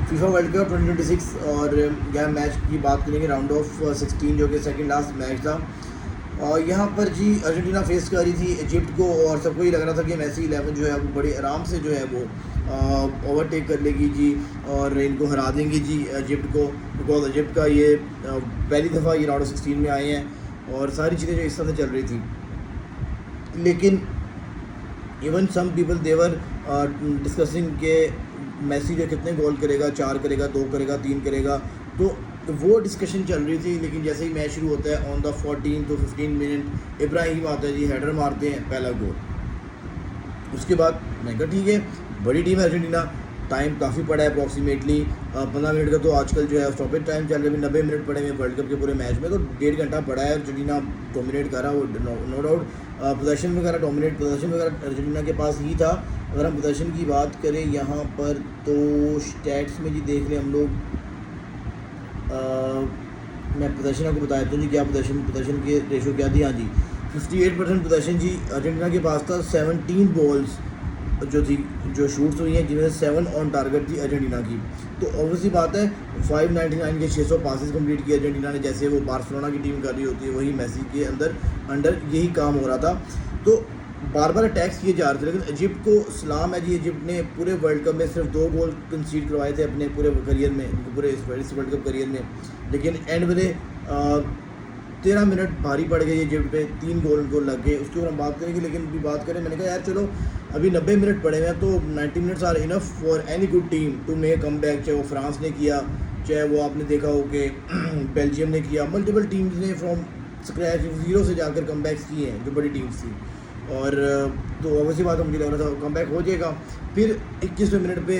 FIFA world cup 2026 और यहाँ match की बात करेंगे राउंड ऑफ 16 जो कि सेकंड लास्ट मैच था। और यहाँ पर जी अर्जेंटीना फेस कर रही थी इजिप्ट को और सबको ही लग रहा था कि मैसी 11 जो है वो बड़े आराम से जो है वो ओवरटेक कर लेगी जी और इनको हरा देंगी जी इजिप्ट को, बिकॉज इजिप्ट का ये पहली दफ़ा ये राउंड ऑफ 16 में आए हैं और सारी चीज़ें जो इस तरह से चल रही थी। लेकिन इवन सम पीपल देवर डिस्कसिंग के मैसी जो कितने गोल करेगा, 4 करेगा, 2 करेगा, 3 करेगा, तो वो डिस्कशन चल रही थी। लेकिन जैसे ही मैच शुरू होता है on the 14 to 15 minute Ibrahim आता है जी, हेडर मारते हैं, पहला गोल। उसके बाद मैं कहा ठीक है, बड़ी टीम है अर्जेंटीना, टाइम काफ़ी पड़ा है अप्रॉक्सीमेटली 15 मिनट का, तो आजकल जो है स्टॉपेज टाइम चल रहा है, 90 मिनट पड़े हैं वर्ल्ड कप के पूरे मैच में, तो 1.5 घंटा पड़ा है। अर्जेंटीना डोमिनेट कर रहा है, वो नो डाउट पोजीशन वगैरह डोमिनेट पोजीशन वगैरह अर्जेंटीना के पास ही था। अगर हम पोजीशन की बात करें यहाँ पर तो स्टैट्स में जी देख लें हम लोग, मैं पोजीशन आपको बताया तो जी क्या पोजीशन के रेशो क्या थी। हाँ जी 58% पोजीशन जी अर्जेंटीना के पास था। 17 बॉल्स जो शूट्स हुई हैं जिनमें 7 ऑन टारगेट थी अर्जेंटीना की। तो ऑब्वियसली बात है 599 के 600 पासेस कंप्लीट किए अर्जेंटीना ने, जैसे वो बार्सिलोना की टीम कर रही होती है, वही मैसी के अंडर यही काम हो रहा था। तो बार बार अटैक्स किए जा रहे थे, लेकिन इजिप्ट को सलाम है जी, इजिप्ट ने पूरे वर्ल्ड कप में सिर्फ 2 गोल कंसीड करवाए थे अपने पूरे करियर में, पूरे इस वर्ल्ड कप करियर में। लेकिन एंड में 13 मिनट भारी पड़ गए इजिप्ट पे, 3 गोल उनको लग गए। उसके ऊपर हम बात करेंगे, लेकिन भी बात करें, मैंने कहा यार चलो अभी 90 मिनट पड़े हुए हैं, तो 90 minutes are enough for any good team to make come back. चाहे वो फ्रांस ने किया, चाहे वो आपने देखा हो कि बेल्जियम ने किया, मल्टीपल टीम्स ने फ्रॉम स्क्रैच 0 से जाकर कम बैक्स किए हैं जो बड़ी टीम्स थी। और तो ऑब्वियसली बात मुझे लग रहा था कम बैक हो जाएगा। फिर 21वें मिनट पे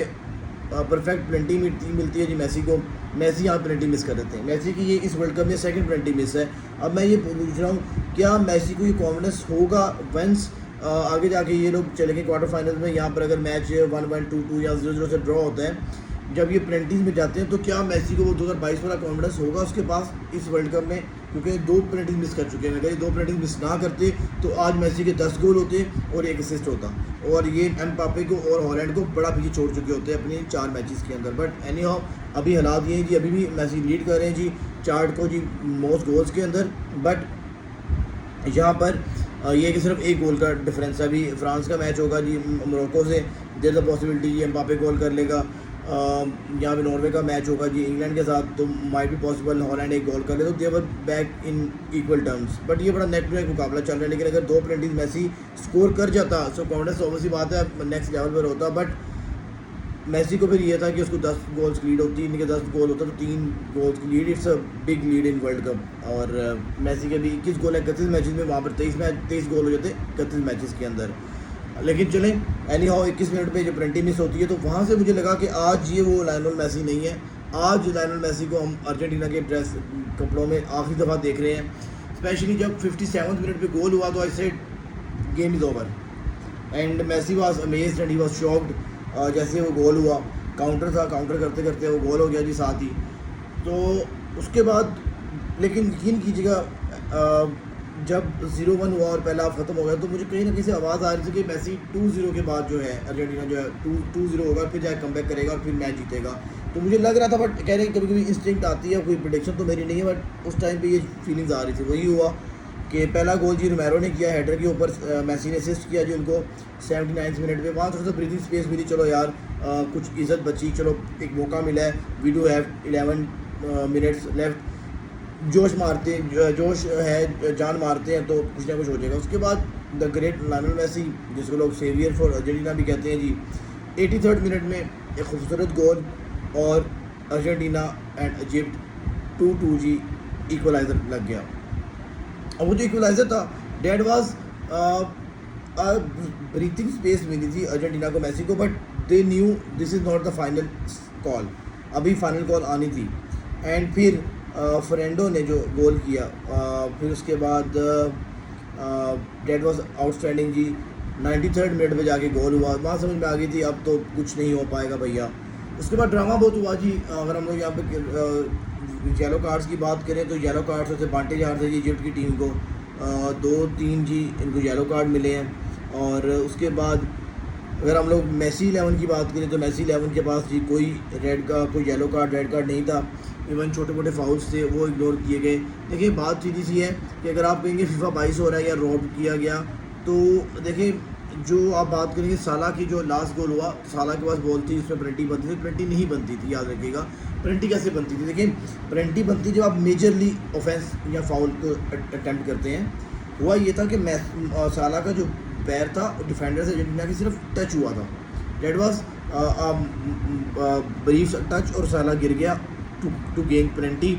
परफेक्ट पेनल्टी मिलती है जी मैसी को। मैसी यहाँ पेनल्टी मिस कर देते हैं। मैसी की ये इस वर्ल्ड कप में सेकंड पेनल्टी मिस है। अब मैं ये पूछ रहा हूँ, क्या मैसी को ये कॉन्फिडेंस होगा वंस आगे जाके ये लोग चलेंगे क्वार्टर फाइनल में, यहाँ पर अगर मैच 1-1, 2-2 या 0-0 से ड्रॉ होता है, जब ये पेनल्टीज में जाते हैं, तो क्या मैसी को वो 2022 वाला कॉन्फिडेंस होगा उसके पास इस वर्ल्ड कप में? क्योंकि 2 पेनल्टीज मिस कर चुके हैं। अगर ये 2 पेनल्टीज मिस ना करते तो आज मैसी के 10 गोल होते और 1 असिस्ट होता, और ये एम्बापे को और हॉलैंड को बड़ा पीछे छोड़ चुके होते हैं अपने 4 मैचेस के अंदर। बट एनी हाउ अभी हालात ये हैं जी, अभी भी मैसी लीड कर रहे हैं जी चार्ट को जी मोस्ट गोल्स के अंदर। बट यहाँ पर ये कि सिर्फ 1 गोल का डिफरेंस है। अभी फ्रांस का मैच होगा जी मोरक्को से, देयर द पॉसिबिलिटी जी एम्बापे गोल कर लेगा। यहाँ पे नॉर्वे का मैच होगा जी इंग्लैंड के साथ, तो माइट भी पॉसिबल हॉलैंड 1 गोल कर ले, तो they're back in equal terms. But ये बड़ा नेक टू नेक मुकाबला चल रहा है। लेकिन अगर 2 पेनल्टीज मैसी स्कोर कर जाता सो कॉन्फिडेंस ऑब्वियसली बात है नेक्स्ट लेवल पर होता। बट मैसी को फिर ये था कि उसको 10 गोल्स की लीड होती, इनके 10 गोल होता तो 3 गोल्स की lead, it's a big lead in world cup. और मैसी के भी 21 गोल है 31 मैचेस में, वहाँ पर 23 गोल हो जाते 31 मैचेस के अंदर। लेकिन चलें एनी हाउ 21 मिनट पे जो पेनल्टी मिस होती है, तो वहाँ से मुझे लगा कि आज ये वो लायनल मैसी नहीं है। आज लायनल मैसी को हम अर्जेंटीना के ड्रेस कपड़ों में आखिरी दफ़ा देख रहे हैं। स्पेशली जब 57 मिनट पे गोल हुआ तो I said game is over and Messi was amazed and he was shocked. जैसे वो गोल हुआ, काउंटर था, काउंटर करते करते वो गोल हो गया जी साथ ही। तो उसके बाद लेकिन यकीन कीजिएगा जब 0-1 हुआ और पहला हाफ ख़त्म हो गया, तो मुझे कहीं ना कहीं से आवाज़ आ रही थी कि मैसी 2-0 के बाद जो है अर्जेंटीना जो है 2-0 होगा, फिर जाए कमबैक करेगा और फिर मैच जीतेगा। तो मुझे लग रहा था, बट कह रहे हैं कभी कभी इंस्टिंक्ट आती है, कोई प्रेडिक्शन तो मेरी नहीं है, बट उस टाइम पे ये फीलिंग्स आ रही थी। वही हुआ कि पहला गोल जी रोमेरो ने किया, हेडर के ऊपर मैसी ने असिस्ट किया जी उनको 79 मिनट में। वहाँ थोड़ा सा ब्रीथिंग स्पेस मिली, चलो यार कुछ इज़्ज़त बची, चलो एक मौका मिला है, we do have 11 minutes left, जोश है, जान मारते हैं तो कुछ ना कुछ हो जाएगा। उसके बाद द ग्रेट लायनल मैसी, जिसको लोग सेवियर फॉर अर्जेंटीना भी कहते हैं जी, 83rd मिनट में एक खूबसूरत गोल और अर्जेंटीना एंड इजिप्ट 2-2 जी इक्वलाइज़र लग गया। और वो जो इक्वलाइज़र था डेट वाज ब्रीथिंग स्पेस मिली थी अर्जेंटीना को, मैसी को, but they knew this is not the final call, अभी फाइनल कॉल आनी थी। एंड फिर फ्रेंडो ने जो गोल किया, फिर उसके बाद डेट वाज आउटस्टैंडिंग जी। 93rd मिनट में जाके गोल हुआ, वहाँ समझ में आ गई थी अब तो कुछ नहीं हो पाएगा भैया। उसके बाद ड्रामा बहुत हुआ जी। अगर हम लोग यहाँ पे येलो कार्ड्स की बात करें तो येलो कार्ड्स से बांटे जा रहे थे जी इजिप्ट की टीम को, 2-3 जी इनको येलो कार्ड मिले हैं। और उसके बाद अगर हम लोग मेसी 11 की बात करें तो मेसी 11 के पास जी कोई रेड का कोई येलो कार्ड रेड कार्ड नहीं था। इवन छोटे मोटे फाउल्स थे वो इग्नोर किए गए। देखिए बात सीधी सी है कि अगर आप कहेंगे फीफा 22 हो रहा है या रॉब किया गया, तो देखिए जो आप बात करेंगे साला की जो लास्ट गोल हुआ, साला के पास बॉल थी, उसमें पेनल्टी बनती थी, पेनल्टी नहीं बनती थी, याद रखिएगा। पेनल्टी कैसे बनती थी? देखिए पेनल्टी बनती जब आप मेजरली ऑफेंस या फाउल को अटेम्प्ट करते हैं। हुआ ये था कि साला का जो पैर था डिफेंडर से अर्जेंटीना की सिर्फ टच हुआ था, डेट वॉज ब्रीफ टच, और साला गिर गया टू गेन पेनल्टी।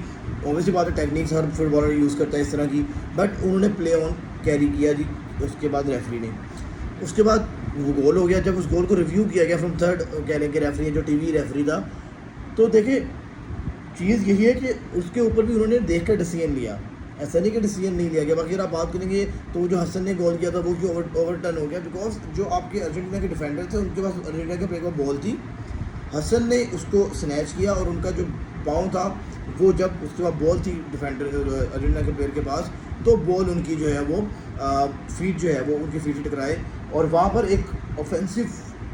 ऑब्वियसली बात है टेक्निक्स हर फुटबॉलर यूज़ करता है इस तरह की, बट उन्होंने प्ले ऑन कैरी किया जी। उसके बाद रेफरी ने, उसके बाद वो गोल हो गया। जब उस गोल को रिव्यू किया गया फ्रॉम थर्ड कह लें कि रेफरी जो टीवी रेफरी था, तो देखिए चीज़ यही है कि उसके ऊपर भी उन्होंने देख कर डिसीजन लिया, ऐसा नहीं कि डिसीजन नहीं लिया गया। बाकी अगर आप बात करेंगे तो जो हसन ने गोल किया था वो भी ओवरटर्न हो गया, बिकॉज जो आपके अर्जेंटीना के डिफेंडर थे उनके पास अर्जेंटीना के प्लेयर पर बॉल थी, हसन ने उसको स्नैच किया और उनका जो पाँव था वो जब उसके बाद बॉल थी डिफेंडर अर्जेंटीना के प्लेयर के पास, तो बॉल उनकी जो है वो फीट जो है वो उनकी फीट टकराए और वहाँ पर एक ऑफेंसिव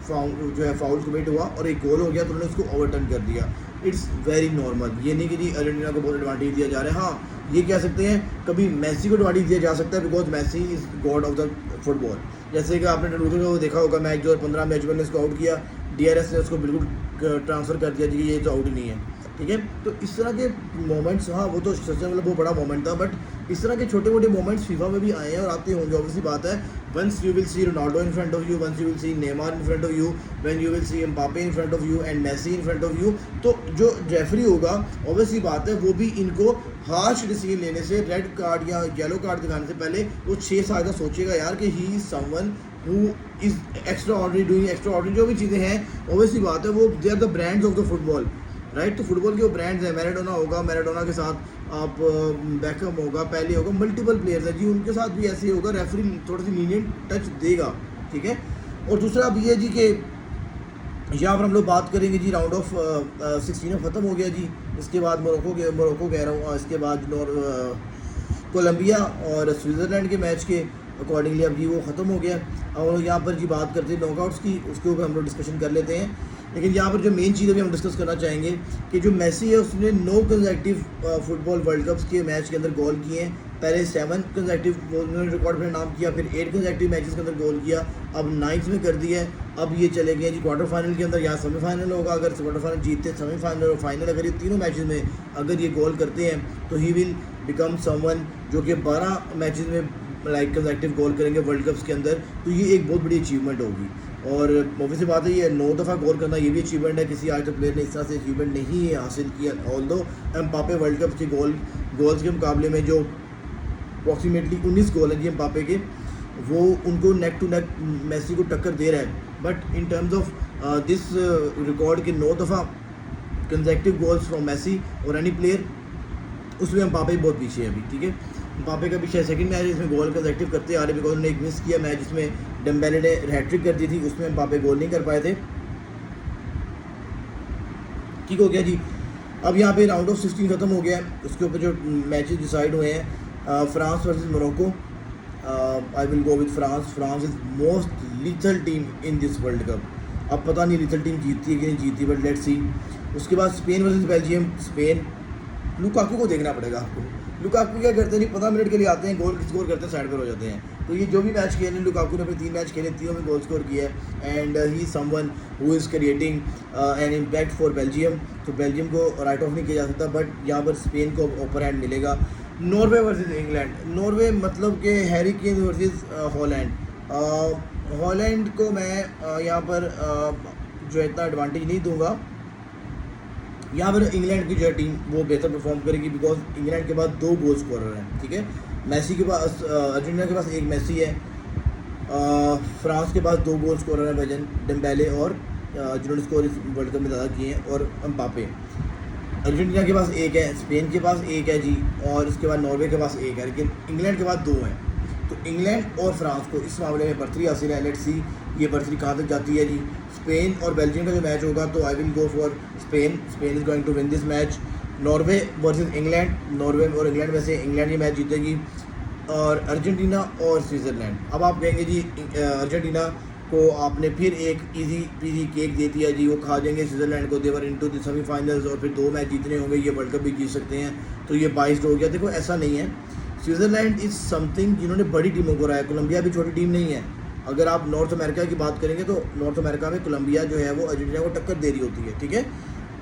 जो है फाउल कमिट हुआ और एक गोल हो गया, तो उन्होंने उसको ओवरटर्न कर दिया। इट्स वेरी नॉर्मल, ये नहीं कि जी अर्जेंटीना को बहुत एडवांटेज दिया जा रहा है। हाँ ये कह सकते हैं कभी मेसी को एडवांटेज दिया जा सकता है, because Messi is god of the football. जैसे कि आपने को देखा होगा मैच जो 15 मैच में उसको आउट किया, DRS ने उसको बिल्कुल ट्रांसफ़र कर दिया जी ये तो आउट ही नहीं है, ठीक है। तो इस तरह के मोमेंट्स, हाँ वो तो सच में मतलब वो बड़ा मोमेंट था, बट इस तरह के छोटे मोटे मोमेंट्स फीफा में भी आए हैं और आते होंगे, ऑब्वियसली बात है। Once you will see Ronaldo in front of you, once you will see Neymar in front of you, when you will see Mbappe in front of you and Messi in front of you, तो जो referee होगा obviously बात है वो भी इनको harsh decision लेने से, रेड कार्ड या येलो कार्ड दिखाने से पहले वो 6 साल का सोचेगा यार कि he is someone who is extraordinary doing extraordinary. जो भी चीज़ें हैं ऑब्वियसली बात है वो they are the brands of the football, right. तो फुटबॉल के वो ब्रांड्स हैं, मैराडोना होगा, मैराडोना के साथ आप बैकअम होगा, पहले होगा, मल्टीपल प्लेयर्स हैं जी, उनके साथ भी ऐसे ही होगा, रेफरी थोड़ी सी लीनियंट टच देगा, ठीक है। और दूसरा अब ये जी कि यहाँ पर हम लोग बात करेंगे जी राउंड ऑफ 16 ख़त्म हो गया जी। इसके बाद मोरक्को कह रहा हूँ, इसके बाद कोलंबिया और स्विट्ज़रलैंड के मैच के अकॉर्डिंगली अब जी वो ख़त्म हो गया। अब हम लोग यहाँ पर जी बात करते हैं नॉकआउट्स की, उसके ऊपर हम लोग डिस्कशन कर लेते हैं। लेकिन यहाँ पर जो मेन चीज़ अभी हम डिस्कस करना चाहेंगे कि जो मेसी है उसने 9 कंसेक्टिव फुटबॉल वर्ल्ड कप्स के मैच के अंदर गोल किए हैं। पहले 7 कंसेक्टिव उन्होंने रिकॉर्ड अपने नाम किया, फिर 8 कंसेक्टिव मैचेस के अंदर गोल किया, अब 9th में कर दिया है। अब ये चले गए जी क्वार्टर फाइनल के अंदर, यहाँ सेमीफाइनल होगा। अगर क्वार्टर फाइनल जीतते हैं, सेमीफाइनल और फाइनल, अगर ये तीनों मैचेस में अगर ये गोल करते हैं तो ही विल बिकम समवन जो कि 12 मैचेस में लाइक कंसेक्टिव गोल करेंगे वर्ल्ड कप्स के अंदर, तो ये एक बहुत बड़ी अचीवमेंट होगी। और ऑब्वियसली बात है ये 9 दफ़ा गोल करना ये भी अचीवमेंट है, किसी आज तक प्लेयर ने इस तरह से अचीवमेंट नहीं हासिल किया। ऑल्दो एम्बापे वर्ल्ड कप के गोल्स के मुकाबले में जो अप्रॉक्सीमेटली 19 गोल हैं जी एम्बापे के, वो उनको नेक टू नेक मेसी को टक्कर दे रहा है। But in terms of this record के 9 दफ़ा कंसेक्टिव गोल्स फ्रॉम मेसी और एनी प्लेयर, उसमें एम्बापे बहुत पीछे है अभी, ठीक है। एम्बापे का पीछे सेकंड मैच इसमें गोल कंसेक्टिव करते आ रहे, बिकॉज उन्होंने एक मिस किया मैच जिसमें डेम्बेले ने हैट्रिक कर दी थी, उसमें एम्बापे गोल नहीं कर पाए थे, ठीक हो गया जी। अब यहाँ पे राउंड ऑफ 16 ख़त्म हो गया है, उसके ऊपर जो मैचेस डिसाइड हुए हैं, France versus Morocco. I will go with France. France is most lethal team in this world cup. अब पता नहीं लीथल टीम जीतती है कि नहीं जीतती, बट लेट्स सी। उसके बाद Spain versus Belgium. Spain, Lukaku को देखना पड़ेगा आपको। लुकाकू क्या करते हैं नहीं, 15 मिनट के लिए आते हैं, गोल स्कोर करते हैं, साइड पर हो जाते हैं। तो ये जो भी मैच खेले लुकाकू ने अपने 3 मैच खेले, तीनों में गोल स्कोर किया है, and he is someone who is creating an impact for Belgium. तो बेल्जियम को राइट ऑफ नहीं किया जा सकता, बट यहाँ पर स्पेन को अपर हैंड मिलेगा। Norway versus England. नॉर्वे मतलब कि Harry Kane versus Holland. Holland को मैं यहाँ पर जो इतना एडवांटेज नहीं दूंगा। यहाँ पर इंग्लैंड की जो है टीम वो बेहतर परफॉर्म करेगी, बिकॉज इंग्लैंड के पास 2 गोल स्कोरर हैं, ठीक है। मेसी के पास, अर्जेंटीना के पास एक मेसी है, फ्रांस के पास 2 गोल स्कोरर हैं, वेजन डेम्बेले और जिन्होंने स्कोर इस वर्ल्ड कप में ज़्यादा किए हैं, और एम्बापे। अर्जेंटीना के पास 1 है, स्पेन के पास 1 है जी, और इसके बाद नॉर्वे के पास 1 है, लेकिन इंग्लैंड के पास 2 हैं। तो इंग्लैंड और फ्रांस को इस मामले में बर्तरी हासिल है। लेट्स सी ये बर्तरी कहाँ तक जाती है जी। स्पेन और बेल्जियम का जो मैच होगा तो I will go for Spain. Spain is going to win this match. Norway versus England. Norway और इंग्लैंड में से इंग्लैंड ये मैच जीतेगी। और अर्जेंटीना और स्विट्ज़रलैंड। अब आप कहेंगे जी अर्जेंटीना को आपने फिर एक इजी पीजी केक दे दिया जी, वो खा जाएंगे स्विट्ज़रलैंड को, देवर इनटू द सेमीफाइनल्स, और फिर 2 मैच जीतने होंगे, ये वर्ल्ड कप भी जीत सकते हैं, तो ये बाइस्ड हो गया। देखो ऐसा नहीं है, स्विट्ज़रलैंड इज़ समथिंग जिन्होंने बड़ी टीमों को हराया। कोलंबिया भी छोटी टीम नहीं है। अगर आप नॉर्थ अमेरिका की बात करेंगे तो नॉर्थ अमेरिका में कोलंबिया जो है वो अर्जेंटीना को टक्कर दे रही होती है, ठीक है।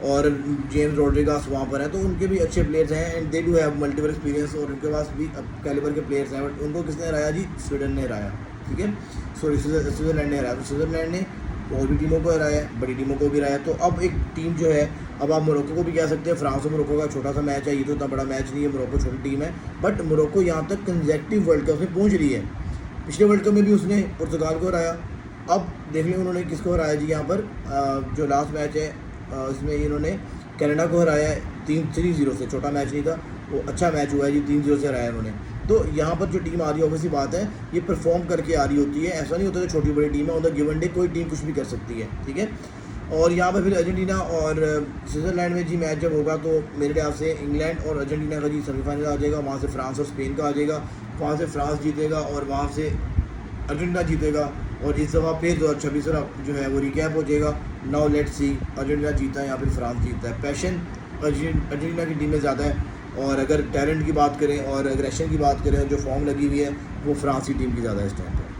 और जेम्स रोड्रिगस वहाँ पर हैं, तो उनके भी अच्छे प्लेयर्स हैं and they do have multiple experience, और उनके पास भी कैलिबर के प्लेयर्स हैं, बट उनको किसने हराया जी? स्वीडन ने हराया, ठीक है। सॉरी स्विट्ज़रलैंड ने हराया। तो स्विट्ज़रलैंड ने और भी टीमों को हराया, बड़ी टीमों को भी हराया। तो अब एक टीम जो है, अब आप मोरक्को को भी कह सकते हैं, फ्रांस और मोरक्को का छोटा सा मैच है, ये तो इतना बड़ा मैच नहीं है, मोरक्को छोटी टीम है, बट मोरक्को यहाँ तक कंसेक्टिव वर्ल्ड कप में पहुँच रही है। पिछले वर्ल्ड कप में भी उसने पुर्तगाल को हराया, अब देख लें उन्होंने किसको हराया जी यहाँ पर, जो लास्ट मैच है इसमें इन्होंने कनाडा को हराया है 3-0 से, छोटा मैच नहीं था वो, अच्छा मैच हुआ है जी, 3-0 से हराया उन्होंने। तो यहाँ पर जो टीम आ रही है, ऑब्वियसली बात है ये परफॉर्म करके आ रही होती है, ऐसा नहीं होता कि छोटी बड़ी टीम है, ऑन द गिवन डे कोई टीम कुछ भी कर सकती है, ठीक है। और यहाँ पर फिर अर्जेंटीना और स्विट्ज़रलैंड में जी मैच जब होगा तो मेरे ख्याल से इंग्लैंड और अर्जेंटीना का जी सेमीफाइनल आ जाएगा, वहाँ से फ्रांस और स्पेन का आ जाएगा, वहाँ से फ्रांस जीतेगा और वहाँ से अर्जेंटीना जीतेगा, और इस दफ़ा फिर 2026 जो है वो रिकैप हो जाएगा। नाउ लेट्स सी अर्जेंटीना जीता है या फिर फ्रांस जीतता है। पैशन अर्जेंटीना की टीम में ज़्यादा है, और अगर टैलेंट की बात करें और एग्रेशन की बात करें, जो फॉर्म लगी हुई है वो फ्रांस की टीम की ज़्यादा है इस टाइम पर।